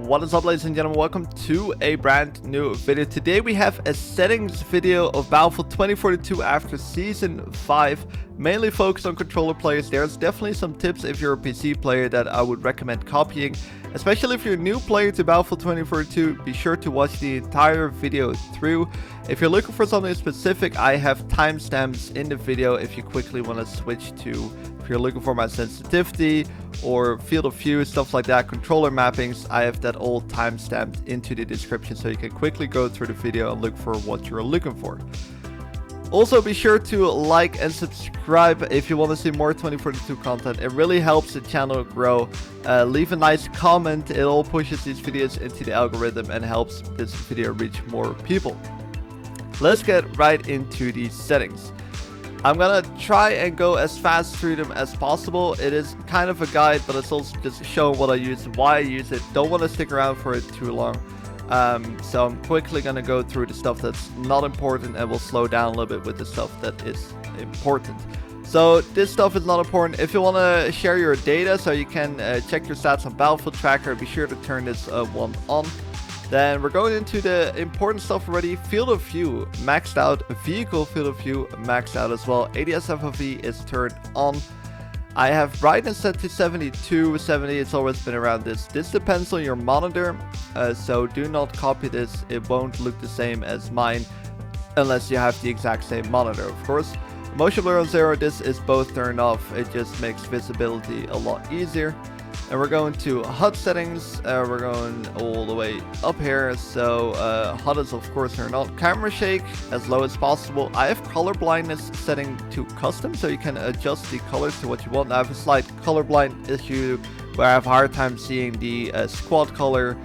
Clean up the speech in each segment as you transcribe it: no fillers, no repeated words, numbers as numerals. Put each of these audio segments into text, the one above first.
What is up, ladies and gentlemen? Welcome to a brand new video. Today we have a settings video of Battlefield 2042 after Season 5, mainly focused on controller players. There's definitely some tips if you're a PC player that I would recommend copying, especially if you're a new player to Battlefield 2042. Be sure to watch the entire video through. If you're looking for something specific, I have timestamps in the video if you quickly want to switch to, if you're looking for my sensitivity or field of view, stuff like that, controller mappings, I have that all timestamped into the description so you can quickly go through the video and look for what you're looking for. Also, be sure to like and subscribe if you want to see more 2042 content. It really helps the channel grow. Leave a nice comment. It all pushes these videos into the algorithm and helps this video reach more people. Let's get right into these settings. I'm gonna try and go as fast through them as possible. It is kind of a guide, but it's also just showing what I use, why I use it. Don't want to stick around for it too long. So I'm quickly gonna go through the stuff that's not important, and we'll slow down a little bit with the stuff that is important. So this stuff is not important. If you want to share your data so you can check your stats on Battlefield Tracker, be sure to turn this one on. Then we're going into the important stuff already. Field of view maxed out, vehicle field of view maxed out as well. ADS FOV is turned on. I have brightness set to 72, 70, it's always been around this. This depends on your monitor, so do not copy this. It won't look the same as mine unless you have the exact same monitor, of course. Motion blur on 0, this is both turned off. It just makes visibility a lot easier. And we're going to HUD settings, we're going all the way up here, so HUD is of course turned on. Camera shake as low as possible. I have color blindness setting to custom, so you can adjust the colors to what you want. I have a slight colorblind issue where I have a hard time seeing the squad color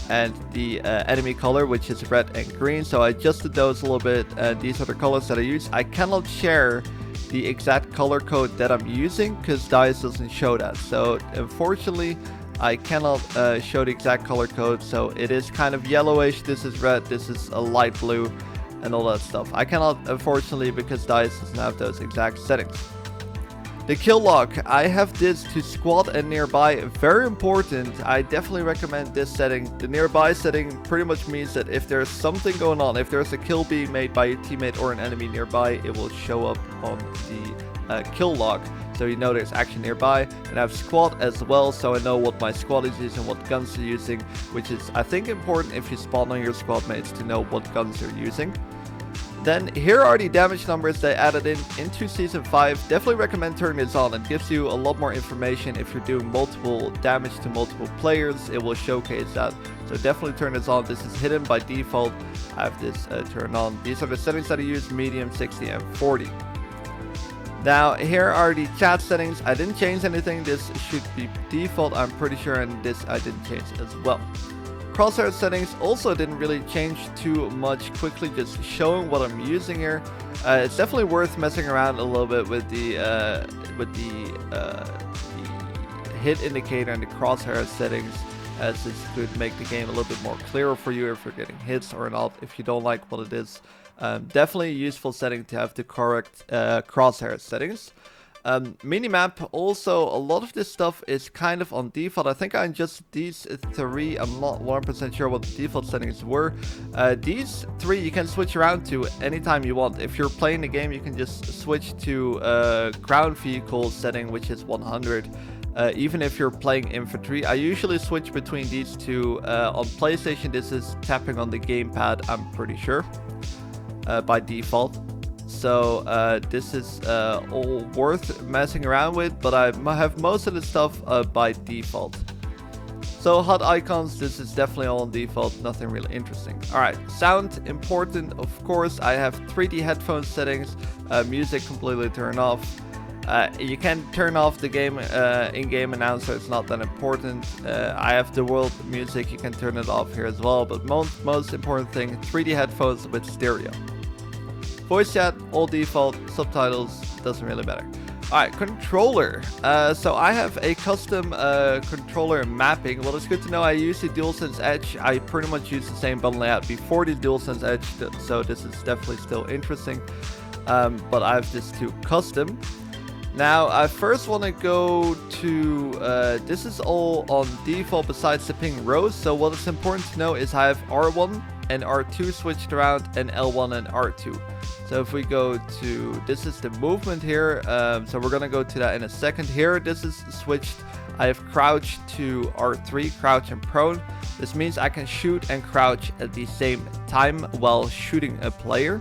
and the enemy color, which is red and green, so I adjusted those a little bit, and these are the colors that I use. I cannot share the exact color code that I'm using because DICE doesn't show that, so unfortunately I cannot show the exact color code. So it is kind of yellowish, this is red, this is a light blue, and all that stuff. I cannot, unfortunately, because DICE doesn't have those exact settings. The kill log, I have this to squad and nearby. Very important. I definitely recommend this setting. The nearby setting pretty much means that if there's something going on, if there's a kill being made by your teammate or an enemy nearby, it will show up on the kill log, so you know there's action nearby. And I have squad as well, so I know what my squad is using, what guns they're using, which is, I think, important if you spawn on your squad mates to know what guns they're using. Then here are the damage numbers they added into Season 5. Definitely recommend turning this on. It gives you a lot more information if you're doing multiple damage to multiple players. It will showcase that. So definitely turn this on. This is hidden by default. I have this turned on. These are the settings that I use: medium, 60, and 40. Now here are the chat settings. I didn't change anything. This should be default, I'm pretty sure, and this I didn't change as well. Crosshair settings also didn't really change too much. Quickly just showing what I'm using here. It's definitely worth messing around a little bit with the hit indicator and the crosshair settings, as this could make the game a little bit more clearer for you if you're getting hits or not, if you don't like what it is. Definitely a useful setting to have the correct crosshair settings. Minimap, also a lot of this stuff is kind of on default. I think I adjusted these three. I'm not 100% sure what the default settings were. These three you can switch around to anytime you want. If you're playing the game, you can just switch to ground vehicle setting, which is 100. Even if you're playing infantry, I usually switch between these two. On PlayStation, this is tapping on the gamepad, I'm pretty sure, by default. So this is all worth messing around with, but I have most of the stuff by default. So HUD icons, this is definitely all on default, nothing really interesting. Alright, sound important, of course. I have 3D headphone settings, music completely turned off. You can turn off the game in-game announcer, it's not that important. I have the world music, you can turn it off here as well, but most important thing, 3D headphones with stereo. Voice chat, all default. Subtitles, doesn't really matter. Alright, controller. So I have a custom controller mapping. Well, it's good to know I use the DualSense Edge. I pretty much used the same button layout before the DualSense Edge, so this is definitely still interesting. But I have this to custom. Now, I first want to go to, this is all on default besides the ping rows. So what is important to know is I have R1 and R2 switched around and L1 and R2. So if we go to, this is the movement here. So we're going to go to that in a second. Here, this is switched. I have crouch to R3, crouch and prone. This means I can shoot and crouch at the same time while shooting a player.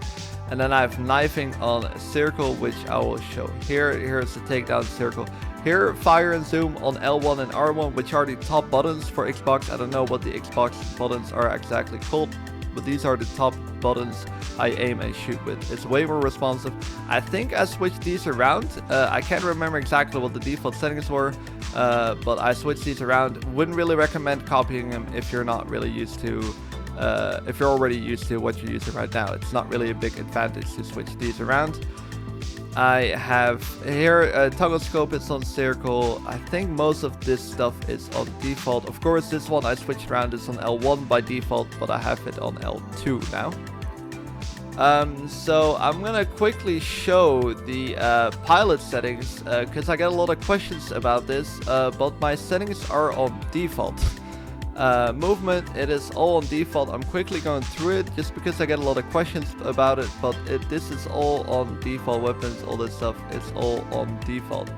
And then I have knifing on circle, which I will show here. Here's the takedown circle. Here, fire and zoom on L1 and R1, which are the top buttons for Xbox. I don't know what the Xbox buttons are exactly called, but these are the top buttons I aim and shoot with. It's way more responsive. I think I switched these around. I can't remember exactly what the default settings were, but I switched these around. Wouldn't really recommend copying them if you're not really used to if you're already used to what you're using right now. It's not really a big advantage to switch these around. I have here toggle scope is on circle. I think most of this stuff is on default. Of course, this one I switched around is on L1 by default, but I have it on L2 now. So I'm gonna quickly show the pilot settings because I get a lot of questions about this, but my settings are on default. Movement, it is all on default. I'm quickly going through it just because I get a lot of questions about it, but this is all on default. Weapons, all this stuff is all on default.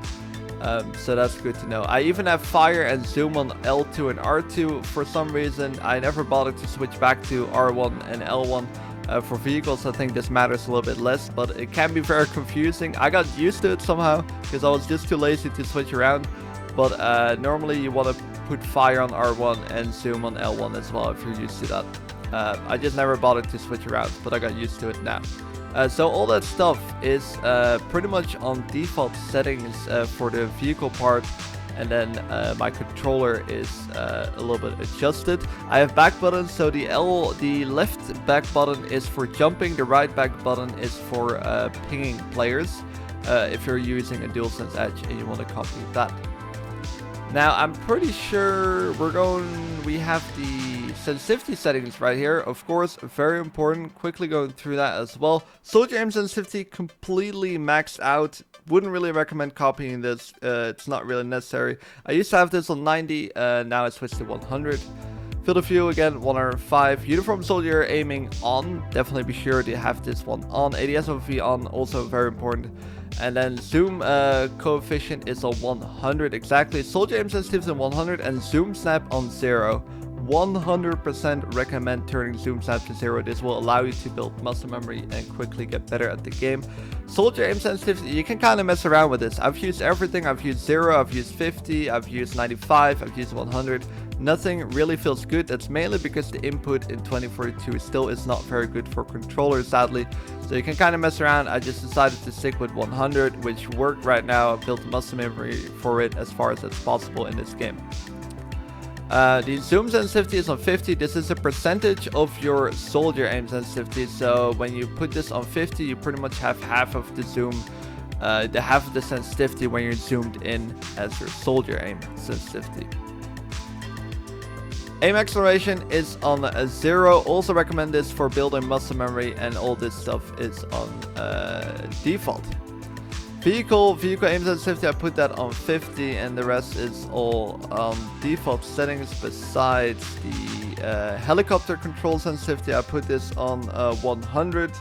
So that's good to know. I even have fire and zoom on L2 and R2. For some reason, I never bothered to switch back to R1 and L1. For vehicles, I think this matters a little bit less, but it can be very confusing. I got used to it somehow because I was just too lazy to switch around. But normally you want to put fire on R1 and zoom on L1 as well if you're used to that. I just never bothered to switch around, but I got used to it now. So all that stuff is pretty much on default settings for the vehicle part. And then my controller is a little bit adjusted. I have back buttons, so the left back button is for jumping, the right back button is for pinging players. If you're using a DualSense Edge and you want to copy that. Now, I'm pretty sure we have the sensitivity settings right here. Of course, very important. Quickly going through that as well. Soldier aim sensitivity completely maxed out. Wouldn't really recommend copying this. It's not really necessary. I used to have this on 90. Now I switched to 100. Field of view again, 105. Uniform soldier aiming on. Definitely be sure to have this one on. ADS OV on, also very important. And then zoom coefficient is on 100 exactly. Soldier aim sensitivity on 100 and zoom snap on 0. 100% recommend turning zoom snap to 0. This will allow you to build muscle memory and quickly get better at the game. Soldier aim sensitivity, you can kind of mess around with this. I've used everything. I've used 0, I've used 50, I've used 95, I've used 100. Nothing really feels good. That's mainly because the input in 2042 still is not very good for controllers, sadly. So you can kind of mess around. I just decided to stick with 100, which worked right now. I built muscle memory for it as far as it's possible in this game. The zoom sensitivity is on 50. This is a percentage of your soldier aim sensitivity. So when you put this on 50, you pretty much have half of the zoom, half of the sensitivity when you're zoomed in as your soldier aim sensitivity. Aim acceleration is on 0. Also recommend this for building muscle memory, and all this stuff is on default. Vehicle aim sensitivity, I put that on 50, and the rest is all default settings besides the helicopter control sensitivity. I put this on 100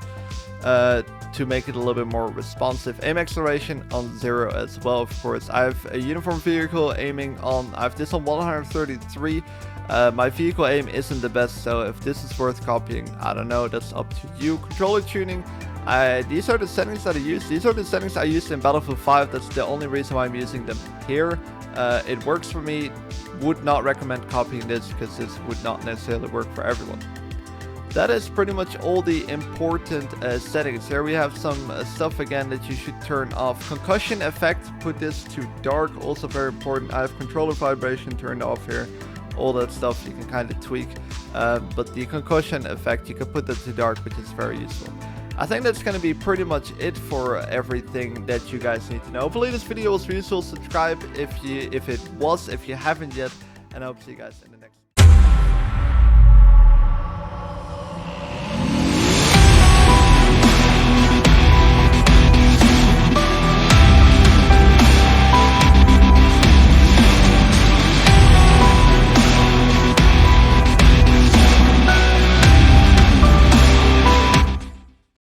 to make it a little bit more responsive. Aim acceleration on 0 as well, of course. I have a uniform vehicle aiming on, I have this on 133. My vehicle aim isn't the best, so if this is worth copying, I don't know, that's up to you. Controller tuning, these are the settings that I use. These are the settings I used in Battlefield 5. That's the only reason why I'm using them here. It works for me. Would not recommend copying this because this would not necessarily work for everyone. That is pretty much all the important settings. Here we have some stuff again that you should turn off. Concussion effect, put this to dark, also very important. I have controller vibration turned off here. All that stuff you can kind of tweak, but the concussion effect, you can put that to dark, which is very useful. I think that's going to be pretty much it for everything that you guys need to know. Hopefully this video was useful. Subscribe if you haven't yet, and I hope to see you guys in the